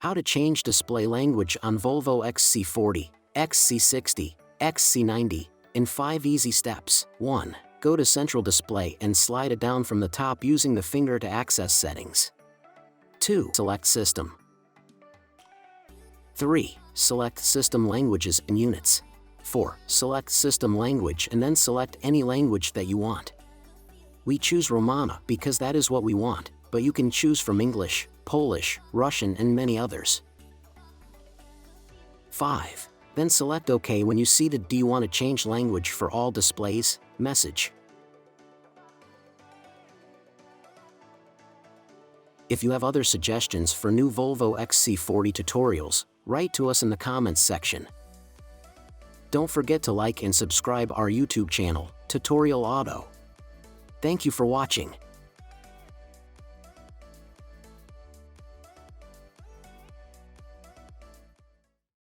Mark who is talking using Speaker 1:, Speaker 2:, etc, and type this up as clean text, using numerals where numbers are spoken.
Speaker 1: How to change display language on Volvo XC40, XC60, XC90, in 5 easy steps. 1. Go to Central Display and slide it down from the top using the finger to access settings. 2. Select System. 3. Select System Languages and Units. 4. Select System Language and then select any language that you want. We choose Romana because that is what we want, but you can choose from English, Polish, Russian and many others. 5. Then select OK when you see the "Do you want to change language for all displays?" message. If you have other suggestions for new Volvo XC40 tutorials, write to us in the comments section. Don't forget to like and subscribe our YouTube channel, Tutorial Auto. Thank you for watching.